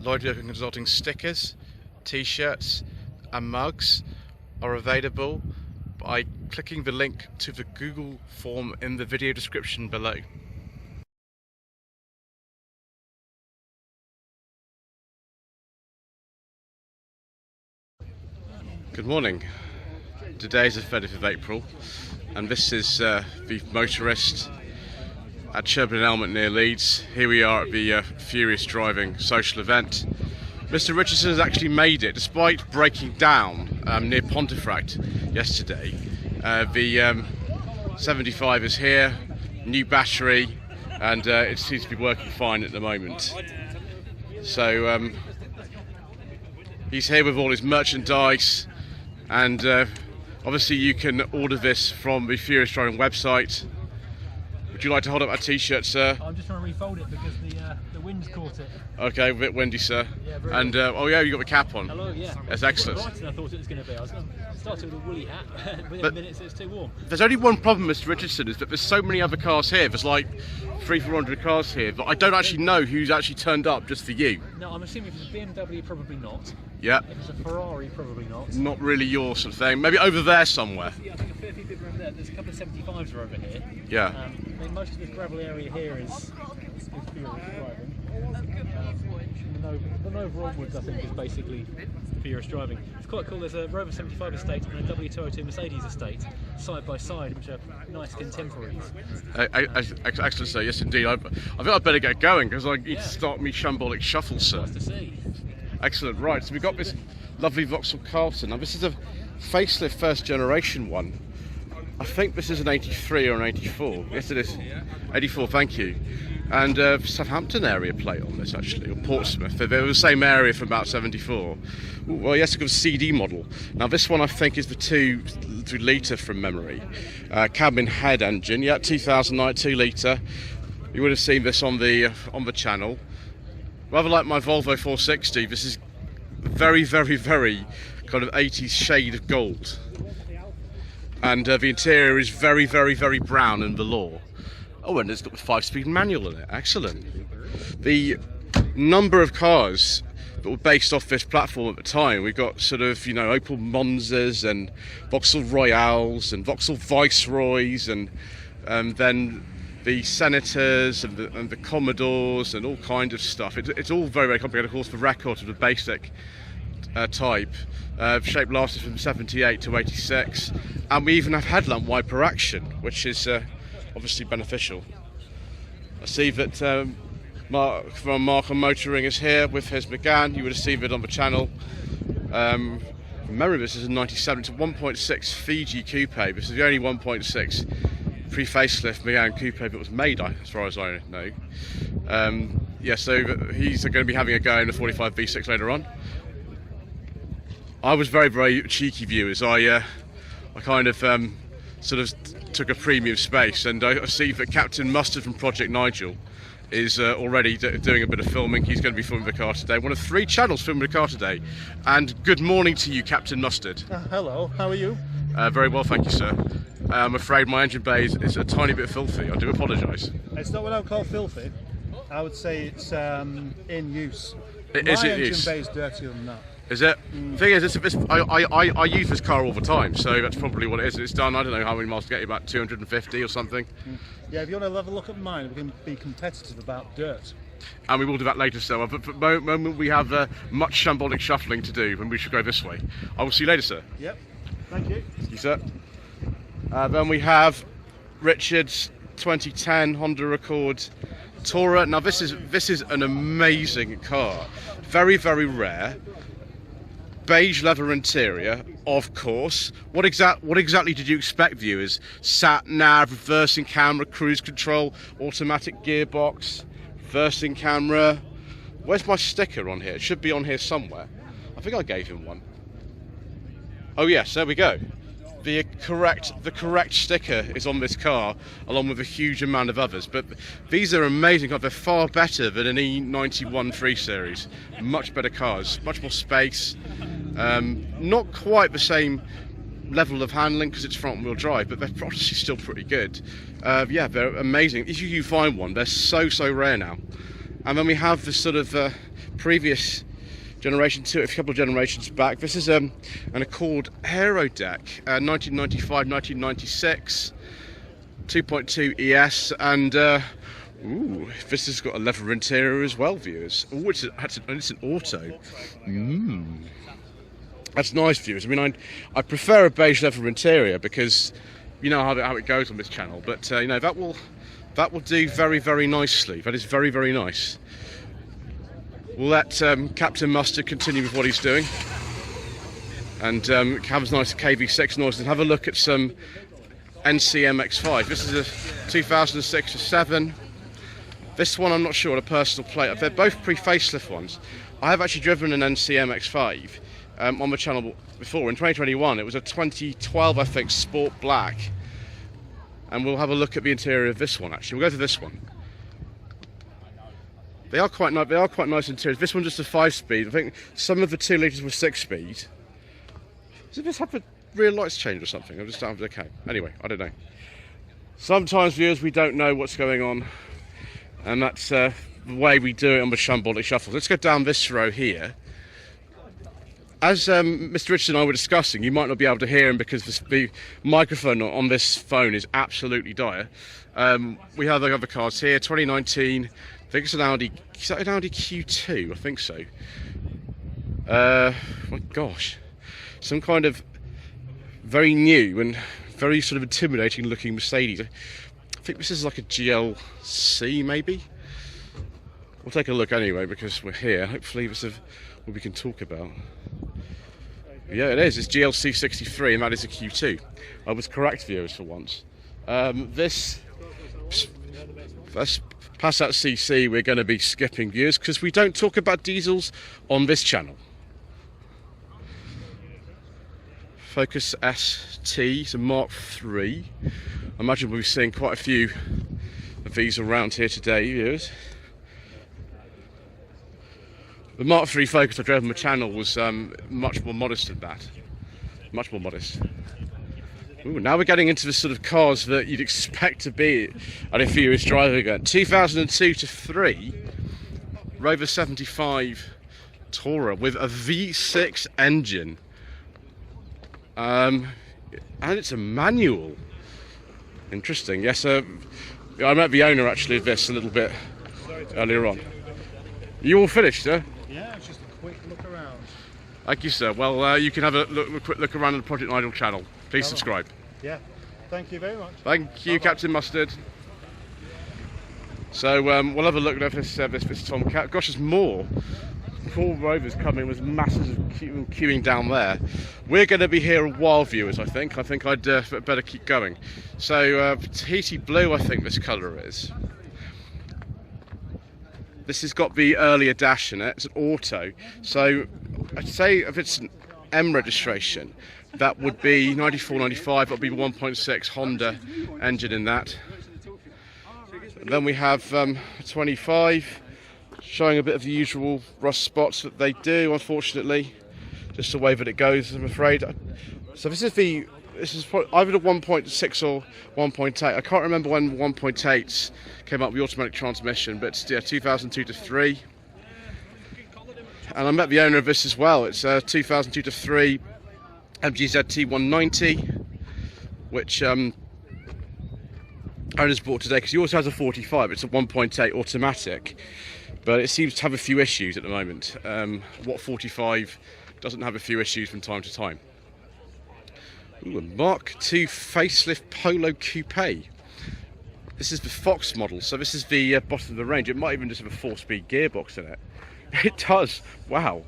Lloyd Consulting stickers, t-shirts and mugs are available by clicking the link to the Google form in the video description below. Good morning. Today is the 30th of April and this is the Motorist at Sherburn Element near Leeds. Here we are at the Furiousdriving Social event. Mr. Richardson has actually made it despite breaking down near Pontefract yesterday. The 75 is here, new battery, and it seems to be working fine at the moment. So he's here with all his merchandise, and obviously you can order this from the Furiousdriving website. Would you like to hold up a t-shirt, sir? I'm just trying to refold it because the wind's caught it. Okay, a bit windy, sir. Yeah, very and oh yeah, you got the cap on. Hello, yeah. That's excellent. Brighter than I thought it was going to be. I was going to start with a woolly hat. Within minutes, it's too warm. There's only one problem, Mr. Richardson, is that there's so many other cars here. There's like 300-400 cars here, but I don't actually know who's actually turned up just for you. No, I'm assuming if it's a BMW, probably not. Yeah. If it's a Ferrari, probably not. Not really your sort of thing. Maybe over there somewhere. Yeah, I think a fair few people over there. There's a couple of 75s are over here. Yeah. I mean, most of this gravel area here is Furiousdriving. The Rover onwards, I think, is basically Furiousdriving. It's quite cool. There's a Rover 75 estate and a W202 Mercedes estate side by side, which are nice contemporaries. Excellent, sir. Yes, indeed. I think I'd better get going because I need to start me Shambolic Shuffles, sir. Nice to see. Excellent. Right, so we've got this lovely Vauxhall Carlton. Now, this is a facelift first generation one. I think this is an 83 or an 84. Yes, it is. 84, thank you. And Southampton area plate on this, actually, or Portsmouth. They're the same area from about 74. Ooh, well, yes, it's got a CD model. Now, this one I think is the 2 litre from memory. Cabin head engine, yeah, 2009 2 litre. You would have seen this on the channel. Rather like my Volvo 460, this is very, very, very kind of 80s shade of gold. And the interior is very, very, very brown and velour. Oh, and it's got a 5-speed manual in it. Excellent. The number of cars that were based off this platform at the time, we've got sort of, you know, Opel Monzas and Vauxhall Royales and Vauxhall Viceroys, and then the Senators and the Commodores and all kinds of stuff. It's all very, very complicated. Of course, the record of the basic type. Shape lasted from 78 to 86, and we even have headlamp wiper action, which is obviously beneficial. I see that Mark from Mark on Motoring is here with his Megane. You would have seen it on the channel. Remember, this is a 97. It's a 1.6 Fiji Coupe. This is the only 1.6 pre-facelift Megane Coupe that was made, as far as I know. Yeah, so he's going to be having a go in the 45 V6 later on. I was very, very cheeky, viewers. I kind of sort of took a premium space, and I see that Captain Mustard from Project Nigel is already doing a bit of filming. He's going to be filming the car today. One of 3 channels filming the car today. And good morning to you, Captain Mustard. Hello, how are you? Very well, thank you, sir. I'm afraid my engine bay is a tiny bit filthy. I do apologise. It's not what I would call filthy. I would say it's in use. My engine bay is dirtier than that. Is it? The thing is, I use this car all the time, so that's probably what it is. It's done, I don't know how many miles to get you, about 250 or something. Yeah, if you want to have a look at mine, we can be competitive about dirt. And we will do that later, sir. But for the moment, we have much shambolic shuffling to do, and we should go this way. I will see you later, sir. Yep, thank you. Thank you, sir. Then we have Richard's 2010 Honda Accord Tourer. Now, this is an amazing car. Very, very rare. Beige leather interior, of course. What exactly did you expect, viewers? Sat nav, reversing camera, cruise control, automatic gearbox, reversing camera. Where's my sticker on here? It should be on here somewhere. I think I gave him one. Oh yes, there we go. The correct sticker is on this car, along with a huge amount of others. But these are amazing cars. They're far better than an E91 3 Series. Much better cars, much more space. Not quite the same level of handling because it's front wheel drive, but they're probably still pretty good. Yeah, they're amazing. If you find one, they're so rare now. And then we have this sort of previous generation 2, a couple of generations back. This is an Accord Aero deck, 1995, 1996, 2.2 ES, and ooh, this has got a leather interior as well, viewers. Oh, it's an auto. That's nice, viewers. I mean, I prefer a beige leather interior because you know how it goes on this channel, but you know, that will do very, very nicely. That is very, very nice. We'll let Captain Mustard continue with what he's doing, and have a nice KV6 noise, and have a look at some NCMX5. This is a 2006 or 7. This one I'm not sure, a personal plate. They're both pre-facelift ones. I have actually driven an NCMX5 on the channel before. In 2021, it was a 2012, I think, Sport Black. And we'll have a look at the interior of this one. Actually, we'll go to this one. They are quite nice. They are quite nice interiors. This one's just a 5-speed. I think some of the 2 litres were 6-speed. Does this have the rear lights change or something? I'm just okay. Anyway, I don't know. Sometimes, viewers, we don't know what's going on, and that's the way we do it on the Shambolic Shuffles. Let's go down this row here. As Mr. Richardson and I were discussing, you might not be able to hear him because the microphone on this phone is absolutely dire. We have the other cars here, 2019, I think it's an Audi, is that an Audi Q2? I think so. My gosh, some kind of very new and very sort of intimidating looking Mercedes. I think this is like a GLC maybe? We'll take a look anyway because we're here. Hopefully this is what we can talk about. Yeah, it is. It's GLC 63, and that is a Q2. I was correct, viewers, for once. This Passat CC, we're going to be skipping, viewers, because we don't talk about diesels on this channel. Focus ST, it's a Mark III. I imagine we'll be seeing quite a few of these around here today, viewers. The Mark III Focus I drove on the channel was much more modest than that. Much more modest. Ooh, now we're getting into the sort of cars that you'd expect to be at a Furious Driving event. 2002 to 3, Rover 75 Tourer with a V6 engine. And it's a manual. Interesting. Yes, I met the owner actually of this a little bit earlier on. You all finished, sir? Yeah, it's just a quick look around. Thank you, sir. Well, you can have a quick look around on the Project Nigel channel. Please subscribe. Yeah, thank you very much. Thank you, Bye-bye. Captain Mustard. So we'll have a look at this Tomcat. Gosh, there's more. 4 Rovers coming with masses of queuing down there. We're going to be here a while, viewers, I think. I'd better keep going. So Tahiti Blue, I think this colour is. This has got the earlier dash in it. It's an auto. So I'd say if it's an M registration, that would be 94, 95. That would be 1.6 Honda engine in that. And then we have 25, showing a bit of the usual rust spots that they do, unfortunately. Just the way that it goes, I'm afraid. So this is either the 1.6 or 1.8. I can't remember when 1.8s came up with the automatic transmission, but it's 2002 to 3. And I met the owner of this as well. It's 2002 to 3 MG ZT190, which owner's bought today because he also has a 45. It's a 1.8 automatic, but it seems to have a few issues at the moment. What 45 doesn't have a few issues from time to time. Ooh, a Mark II facelift Polo Coupe. This is the Fox model, so this is the bottom of the range. It might even just have a 4-speed gearbox in it. It does. Wow.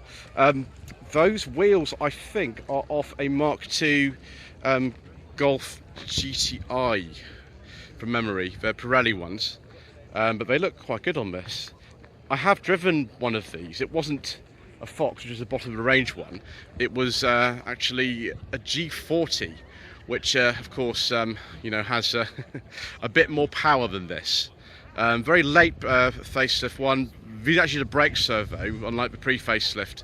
Those wheels, I think, are off a Mark II Golf GTI from memory. They're Pirelli ones, but they look quite good on this. I have driven one of these. It wasn't a Fox, which is the bottom of the range one. It was actually a G40, which of course you know, has a bit more power than this. Very late facelift one. These are actually the brake servo, unlike the pre-facelift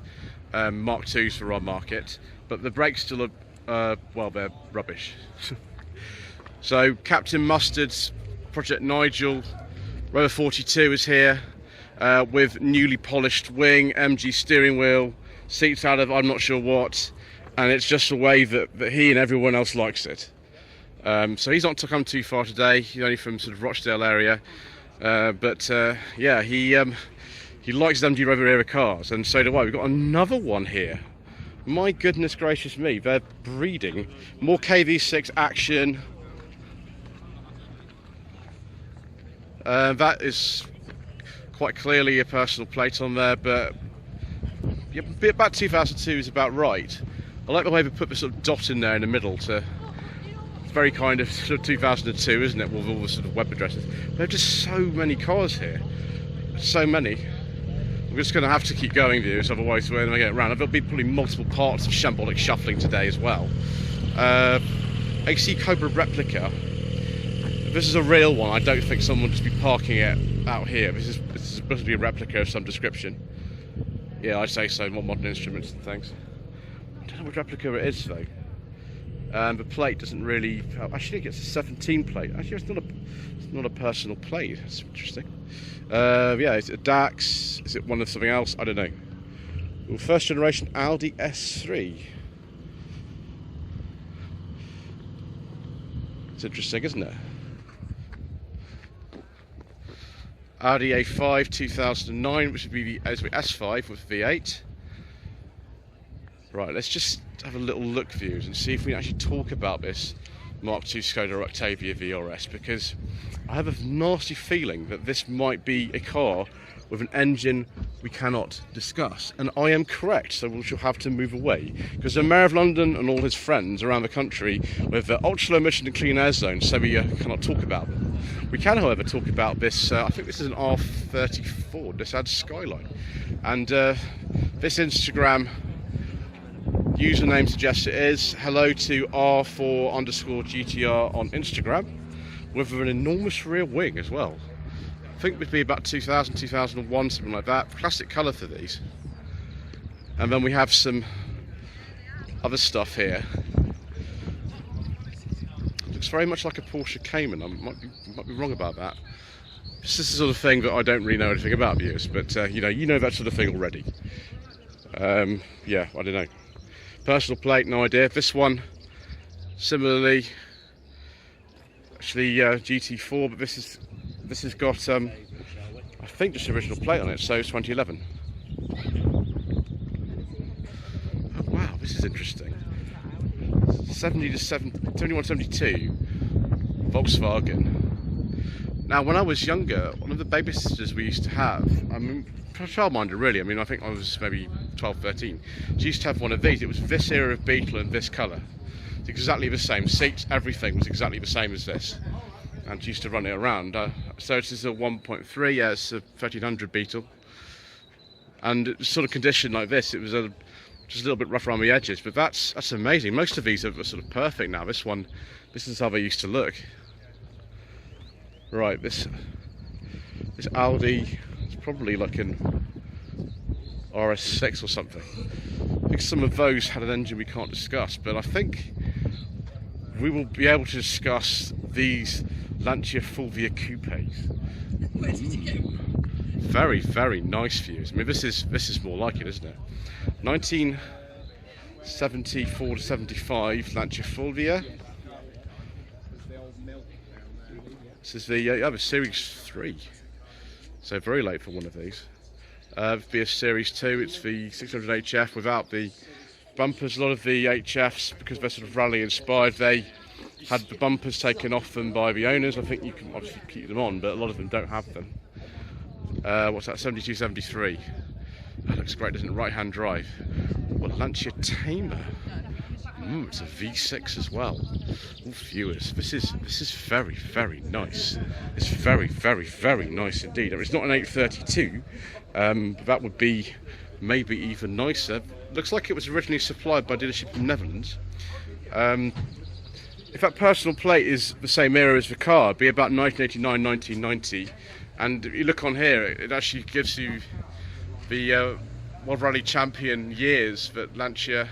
Mark IIs for our market, but the brakes still are well, they're rubbish. So Captain Mustard's Project Nigel Rover 42 is here. with newly polished wing, MG steering wheel, seats out of I'm not sure what, and it's just the way that he and everyone else likes it. So he's not to come too far today. He's only from sort of Rochdale area, but yeah, he likes MG Rover era cars, and so do I. We've got another one here. My goodness gracious me, they're breeding. More KV6 action. That is quite clearly a personal plate on there, but yeah, about 2002 is about right. I like the way they put the sort of dot in there in the middle. It's very kind of sort of 2002, isn't it, with all the sort of web addresses. There are just so many cars here. So many. We're just going to have to keep going, viewers, otherwise we're going to get around. There'll be probably multiple parts of shambolic shuffling today as well. AC Cobra replica. If this is a real one, I don't think someone would just be parking it out here. This is supposed to be a replica of some description. Yeah, I'd say so. More modern instruments and things. I don't know what replica it is though. The plate doesn't really. Actually, I think it's a 17 plate. Actually, it's not a personal plate. That's interesting. Yeah, is it a DAX? Is it one of something else? I don't know. Well, first generation Audi S3. It's interesting, isn't it? Audi A5 2009, which would be the S5 with V8. Right, let's just have a little look, viewers, and see if we can actually talk about this Mark II Skoda Octavia VRS, because I have a nasty feeling that this might be a car with an engine we cannot discuss, and I am correct, so we shall have to move away, because the Mayor of London and all his friends around the country with ultra low emission and clean air zones, so we cannot talk about them. We can, however, talk about this. I think this is an R34, this adds Skyline, and this Instagram username suggests it is. Hello to R4_GTR on Instagram, with an enormous rear wing as well. I think it would be about 2000, 2001, something like that. Classic colour for these. And then we have some other stuff here. Looks very much like a Porsche Cayman. I might be wrong about that. This is the sort of thing that I don't really know anything about, viewers, but you know that sort of thing already. Yeah, I don't know. Personal plate, no idea. This one, similarly, actually GT4, but this has got, I think, just the original plate on it, so it's 2011. Oh wow, this is interesting. 71, 72, Volkswagen. Now, when I was younger, one of the babysitters we used to have, I mean, childminder really, I mean, I think I was maybe 12, 13. She used to have one of these. It was this era of Beetle and this colour. It's exactly the same. Seats, everything was exactly the same as this. And she used to run it around. So this is a 1.3, yeah, it's a 1300 Beetle. And it was sort of condition like this. It was just a little bit rough around the edges, but that's amazing. Most of these are sort of perfect now. This is how they used to look. Right, this Audi is probably like an RS6 or something. I think some of those had an engine we can't discuss, but I think we will be able to discuss these Lancia Fulvia coupes. Very, very nice views. I mean, this is more like it, isn't it? 1974 to 75 Lancia Fulvia. This is the Series 3, so very late for one of these. Be a Series 2, it's the 600 HF without the bumpers. A lot of the HFs, because they're sort of rally inspired, they had the bumpers taken off them by the owners. I think you can obviously keep them on, but a lot of them don't have them. What's that, 72, 73? That looks great, doesn't it? Right hand drive. Well, Lancia Tamer. It's a V6 as well. Oh, viewers, this is very, very nice. It's very, very, very nice indeed. It's not an 832, but that would be maybe even nicer. Looks like it was originally supplied by dealership in the Netherlands. If that personal plate is the same era as the car, it'd be about 1989, 1990. And if you look on here, it actually gives you the World Rally Champion years that Lancia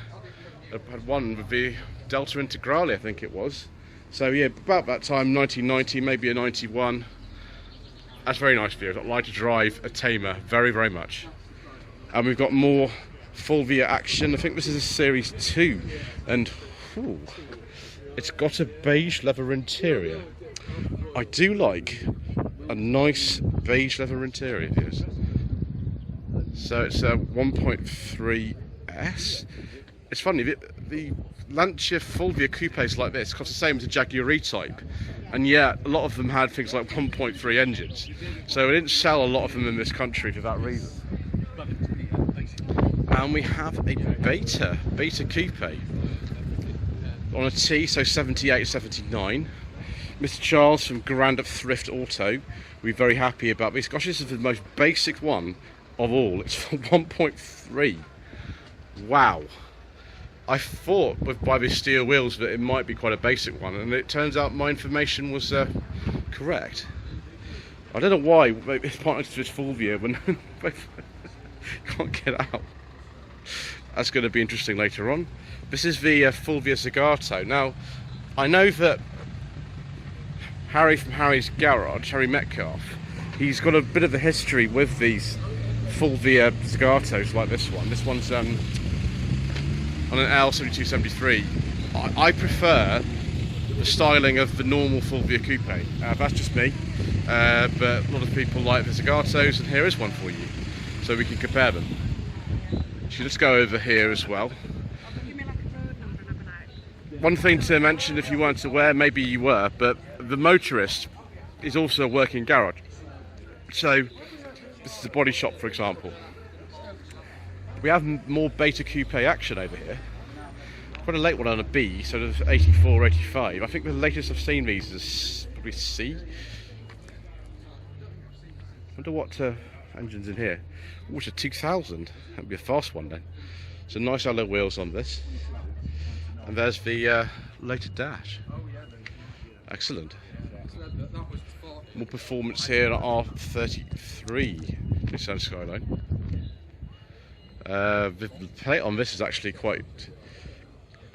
had won with the Delta Integrale, I think it was. So yeah, about that time, 1990, maybe a 91. That's very nice viewers. I'd like to drive a tamer very, very much. And we've got more Fulvia action. I think this is a Series 2, and ooh, it's got a beige leather interior. I do like a nice beige leather interior, viewers. So it's a 1.3S. It's funny, the Lancia Fulvia coupes like this cost the same as a Jaguar E-Type, and yet a lot of them had things like 1.3 engines. So we didn't sell a lot of them in this country for that reason. And we have a beta coupe on a T, so 78, 79. Mr. Charles from Grand Up Thrift Auto, we're very happy about this. Gosh, this is the most basic one of all. It's for 1.3. Wow. I thought by the steel wheels that it might be quite a basic one, and it turns out my information was correct. I don't know why it's partnered to this Fulvia when can't get out. That's going to be interesting later on. This is the Fulvia Zagato. Now, I know that Harry from Harry's Garage, Harry Metcalf, he's got a bit of a history with these Fulvia Zagatos like this one. This one's on an L7273. I prefer the styling of the normal Fulvia coupe. That's just me, but a lot of people like the Zagatos, and here is one for you, so we can compare them. So let's go over here as well. One thing to mention, if you weren't aware, maybe you were, but the Motorist is also a working garage. So this is a body shop, for example. We have more beta coupe action over here. Quite a late one on a B, so there's 84, 85. I think the latest I've seen these is probably C. Wonder what engine's in here. Oh, it's a 2000. That'd be a fast one then. So nice alloy wheels on this. And there's the later dash. Excellent. More performance here on R33 Nissan Skyline. The plate on this is actually quite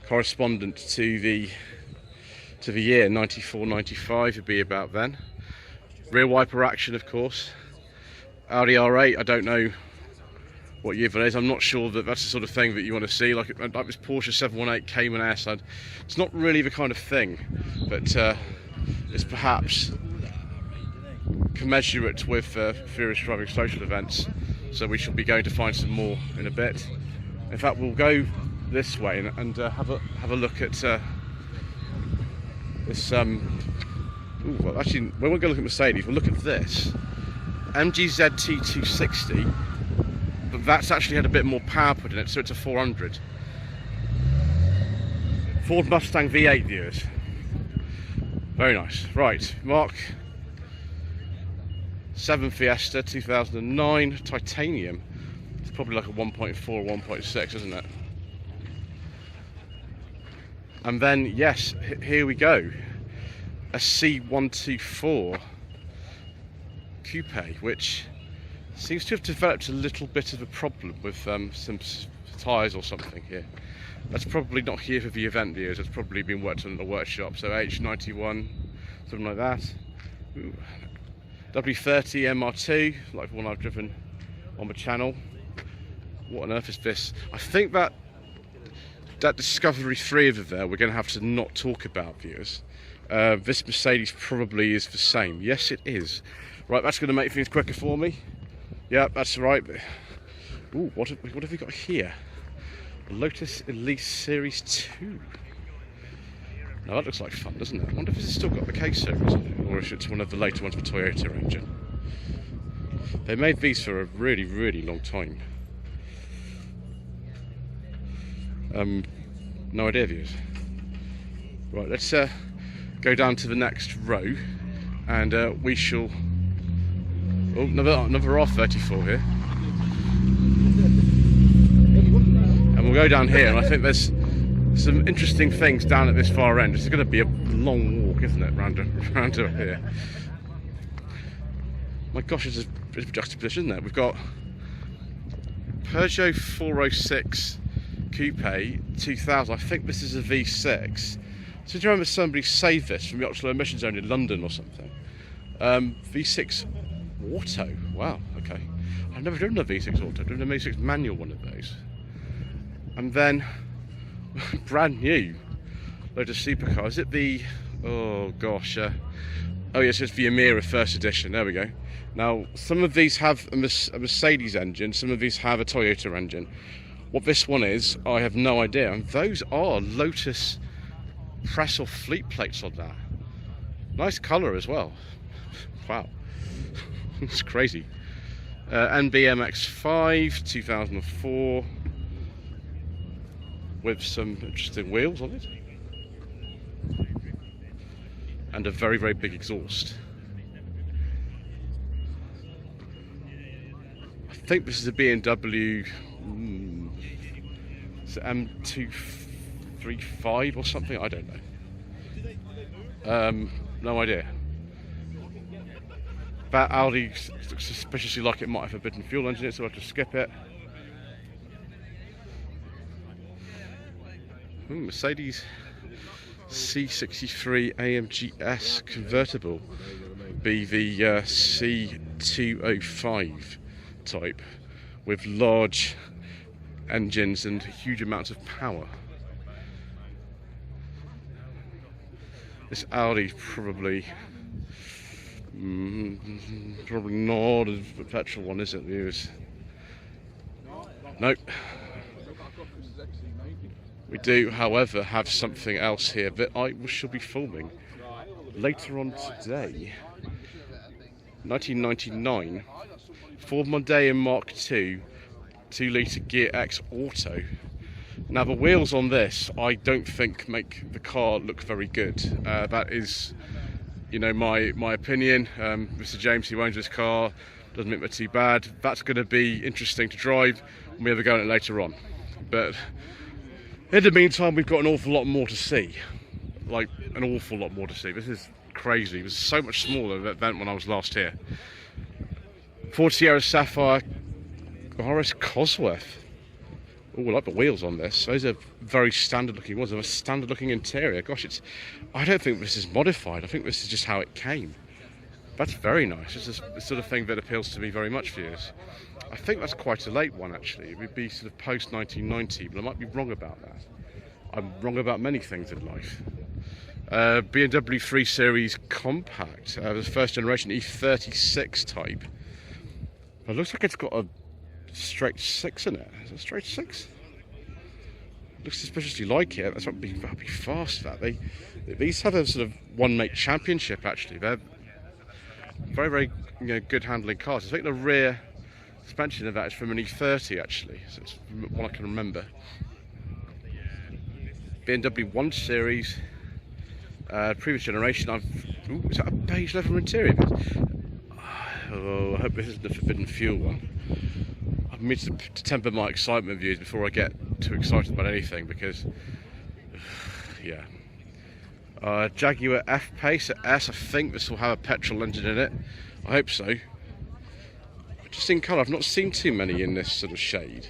correspondent to the year 94, 95 would be about then. Rear wiper action, of course. Audi R8, I don't know what year that is. I'm not sure that that's the sort of thing that you want to see. Like this Porsche 718 Cayman S, it's not really the kind of thing, but it's perhaps commensurate with Furiousdriving Social events. So we shall be going to find some more in a bit. In fact, we'll go this way and have a look at this. Ooh, well, actually, we won't go look at Mercedes. We'll look at this MG ZT260, but that's actually had a bit more power put in it, so it's a 400. Ford Mustang V8 viewers. Very nice. Right, Mark 7 Fiesta 2009 titanium. It's probably like a 1.4 or 1.6, isn't it? And then yes, here we go, a C124 coupe, which seems to have developed a little bit of a problem with some tyres or something here. That's probably not here for the event viewers. It's probably been worked on in the workshop. So H91, something like that. Ooh. W30 MR2, like the one I've driven on the channel. What on earth is this? I think that Discovery 3 over there we're going to have to not talk about, viewers. This Mercedes probably is the same. Yes, it is. Right, that's going to make things quicker for me. Yeah, that's right. Ooh, what have we got here? A Lotus Elise Series 2. Now that looks like fun, doesn't it? I wonder if it's still got the K series on it, or if it's one of the later ones with Toyota engine. They made these for a really, really long time. No idea, viewers. Right, let's go down to the next row, and we shall. Oh, another R34 here, and we'll go down here. And I think there's some interesting things down at this far end. It's going to be a long walk, isn't it, round up here? My gosh, it's a juxtaposition, isn't it? We've got Peugeot 406 Coupe 2000. I think this is a V6. So do you remember somebody saved this from the optional emission zone in London or something? V6 Auto, wow, okay. I've never driven a V6 Auto, I've driven a V6 manual one of those. And then, brand new Lotus supercar. Is it the, oh gosh, oh yes, it's the Emira first edition, there we go. Now, some of these have a Mercedes engine, some of these have a Toyota engine. What this one is, I have no idea. And those are Lotus press or fleet plates on that. Nice colour as well. Wow. It's crazy. NBMX5 2004 with some interesting wheels on it. And a very, very big exhaust. I think this is a BMW it's an M235 or something, I don't know. No idea. That Audi looks suspiciously like it might have a forbidden fuel engine in it, so I'll have to skip it. Mercedes C63 AMG S convertible, be the C205 type with large engines and huge amounts of power. This Audi probably not a petrol one, is it? Nope. We do, however, have something else here that I shall be filming later on today. 1999 Ford Mondeo Mark II 2-litre Gear X Auto. Now the wheels on this I don't think make the car look very good. That is, you know, my opinion. Mr. James, who owns this car, doesn't think they're too bad. That's going to be interesting to drive when we ever go on it later on. But in the meantime, we've got an awful lot more to see. Like, an awful lot more to see. This is crazy. It was so much smaller than when I was last here. Ford Sierra Sapphire RS Cosworth. Oh, I like the wheels on this. Those are very standard looking ones. A standard looking interior. Gosh, I don't think this is modified. I think this is just how it came. That's very nice. It's the sort of thing that appeals to me very much, viewers. I think that's quite a late one, actually. It would be sort of post 1990, but I might be wrong about that. I'm wrong about many things in life. BMW 3 Series Compact, the first generation E36 type. It looks like it's got a straight 6 in it. Is it a straight 6? Looks suspiciously like it. That's what that'd be fast. These have a sort of one-make championship. Actually, they're very, very good handling cars. I think the rear suspension of that is from an E30 actually. So it's one I can remember. BMW 1 Series, previous generation. Is that a beige leather interior? Oh, I hope this isn't the forbidden fuel one. I need to temper my excitement views before I get too excited about anything, because yeah. Jaguar F-Pace S. I think this will have a petrol engine in it. I hope so. Just in colour, I've not seen too many in this sort of shade.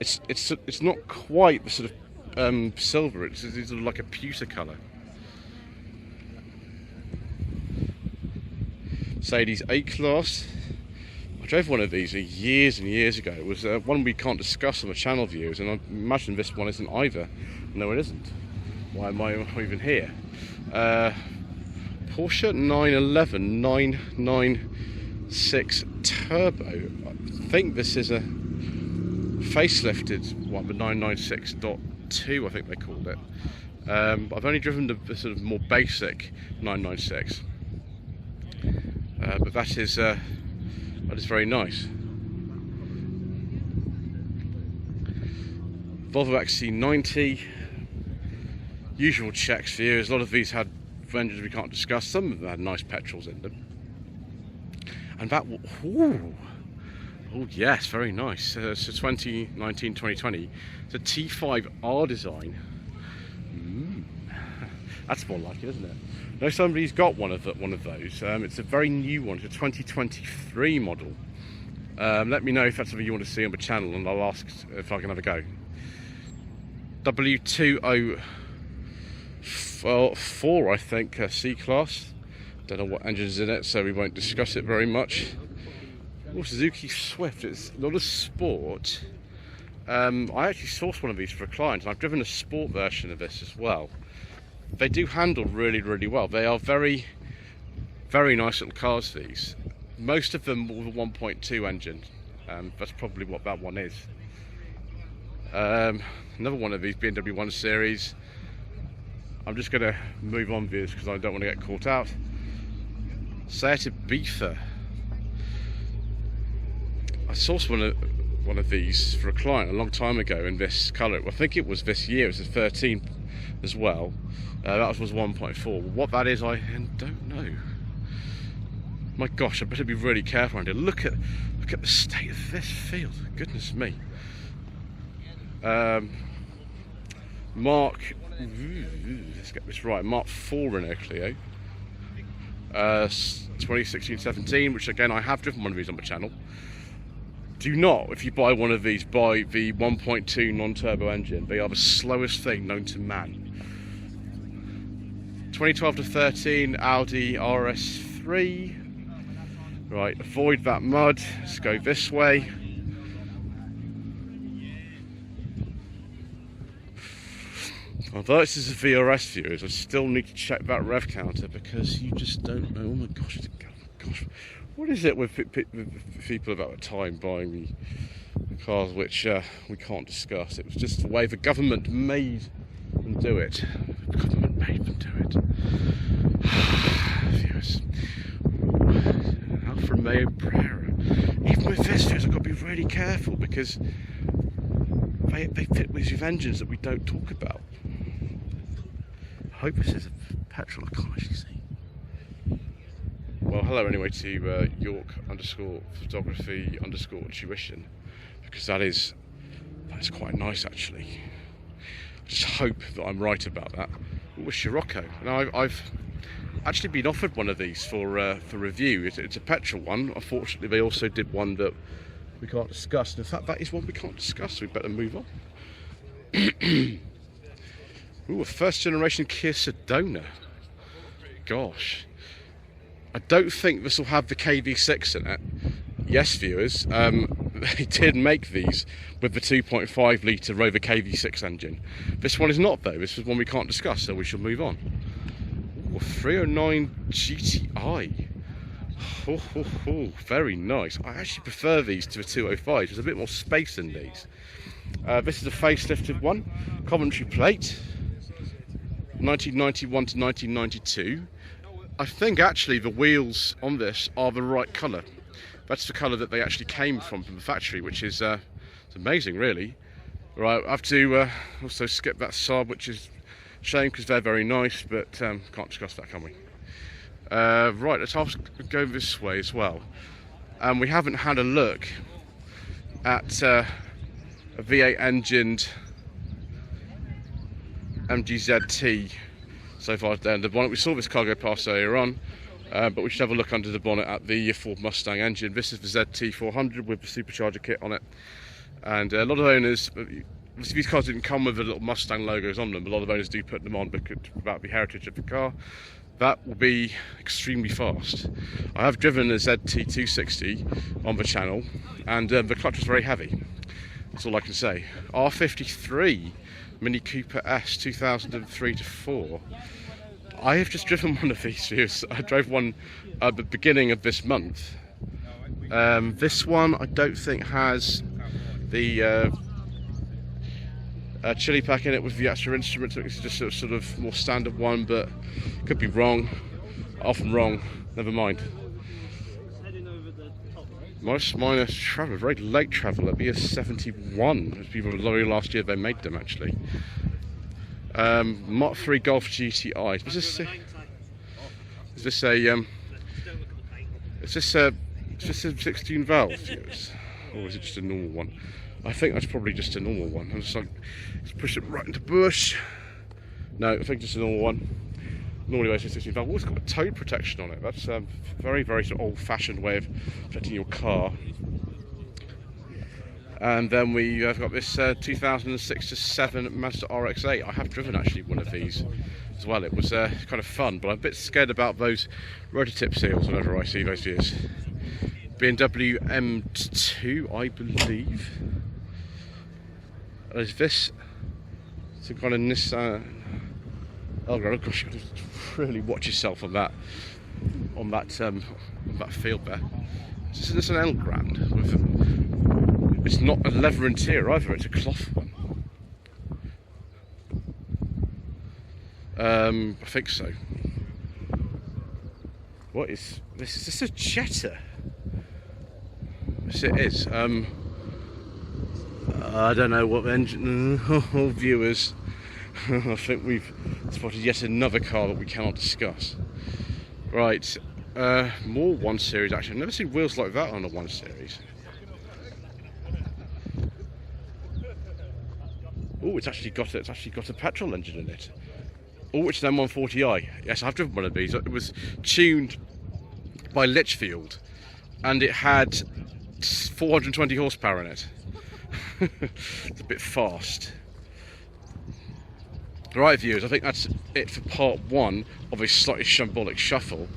It's not quite the sort of silver. It's sort of like a pewter colour. Mercedes A-Class. I drove one of these years and years ago. It was one we can't discuss on the channel, viewers, and I imagine this one isn't either. No, it isn't. Why am I even here? Porsche 911 996 Turbo. I think this is a facelifted one, the 996.2, I think they called it. I've only driven the sort of more basic 996. But that is very nice. Volvo XC90. Usual checks for you. A lot of these had engines we can't discuss. Some of them had nice petrols in them. And that, ooh, oh yes, very nice. So 2019-2020. It's a T5R design. That's more like it, isn't it? No, somebody's got one of those. It's a very new one. It's a 2023 model. Let me know if that's something you want to see on the channel, and I'll ask if I can have a go. W204, I think, C-Class. Don't know what engine's in it, so we won't discuss it very much. Oh, Suzuki Swift. It's not a sport. I actually sourced one of these for a client, and I've driven a sport version of this as well. They do handle really, really well. They are very, very nice little cars, these. Most of them with a 1.2 engine. That's probably what that one is. Another one of these BMW 1 Series. I'm just going to move on viewers because I don't want to get caught out. Seat Ibiza. I sourced one of these for a client a long time ago in this colour. I think it was this year. It was a 13 as well. That was 1.4. What that is, I don't know. My gosh, I better be really careful around here. Look at the state of this field. Goodness me. Mark. Let's get this right. Mark 4 in there, Clio. 2016-17, which again I have driven one of these on my channel. Do not, if you buy one of these, buy the 1.2 non-turbo engine. They are the slowest thing known to man. 2012-13 Audi RS3. Right, avoid that mud. Let's go this way. Although this is a VRS viewers, I still need to check that rev counter because you just don't know. Oh my gosh, what is it with people about the time buying the cars which we can't discuss? It was just the way the government made them do it. The government made them do it. Viewers, Alfa Romeo Brera. Even with this, viewers, I've got to be really careful because they fit with engines that we don't talk about. I hope this is a petrol, I can't actually see. Well, hello anyway to York_photography_tuition, because that is quite nice actually. I just hope that I'm right about that. Oh, a Scirocco. Now I've actually been offered one of these for review. It's a petrol one. Unfortunately, they also did one that we can't discuss. And in fact, that is one we can't discuss. So we better move on. Ooh, a first generation Kia Sedona. Gosh. I don't think this will have the KV6 in it. Yes, viewers, they did make these with the 2.5 litre Rover KV6 engine. This one is not though. This is one we can't discuss, so we shall move on. Ooh, a 309 GTI. Very nice. I actually prefer these to the 205s. There's a bit more space in these. This is a facelifted one. Coventry plate. 1991 to 1992. I think actually the wheels on this are the right colour. That's the colour that they actually came from the factory, which is it's amazing really. Right, I have to also skip that Saab, which is a shame because they're very nice, but can't discuss that, can we? Right, let's go this way as well. We haven't had a look at a V8 engined MG ZT so far down the bonnet. We saw this car go past earlier on, but we should have a look under the bonnet at the Ford Mustang engine. This is the ZT400 with the supercharger kit on it, and a lot of owners, obviously these cars didn't come with the little Mustang logos on them. A lot of owners do put them on because about the heritage of the car. That will be extremely fast. I have driven a ZT260 on the channel, and the clutch was very heavy. That's all I can say. R53 Mini Cooper S 2003 to 4. I have just driven one of these. I drove one at the beginning of this month. This one I don't think has the chili pack in it with the extra instruments. It's just a sort of more standard one, but could be wrong. Often wrong. Never mind. Most minor traveller, very late traveller, BS71. It's been very last year they made them actually. Mark 3 Golf GTI. Is this a 16 valve? Or is it just a normal one? I think that's probably just a normal one. I'm just like, let's push it right into bush. No, I think just a normal one. Normally it's a 16 valve. Oh, it's got a toad protection on it. That's a very, very sort of old-fashioned way of protecting your car. And then we have got this 2006 to 7 Mazda RX-8. I have driven actually one of these as well. It was kind of fun, but I'm a bit scared about those rotor tip seals whenever I see those views. BMW M2, I believe. Is this some kind of Nissan? Oh gosh, you've got to really watch yourself on that field there. Is this an L Grand? It's not a leather interior either, it's a cloth one. I think so. What is this? Is this a Jetta? Yes, it is. I don't know what engine. Oh, viewers, I think we've spotted yet another car that we cannot discuss. Right, more 1 Series actually. I've never seen wheels like that on a 1 Series. Oh, it's actually got a petrol engine in it. Oh, it's an M140i. Yes, I've driven one of these. It was tuned by Litchfield, and it had 420 horsepower in it. It's a bit fast. Right, viewers, I think that's it for part 1 of a Slightly Shambolic Shuffle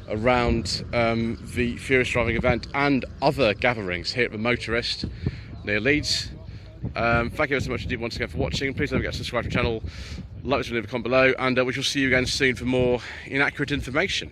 around the Furious Driving event and other gatherings here at the Motorist near Leeds. Thank you so much indeed once again for watching. Please don't forget to subscribe to the channel, like this video, leave a comment below, and we shall see you again soon for more inaccurate information.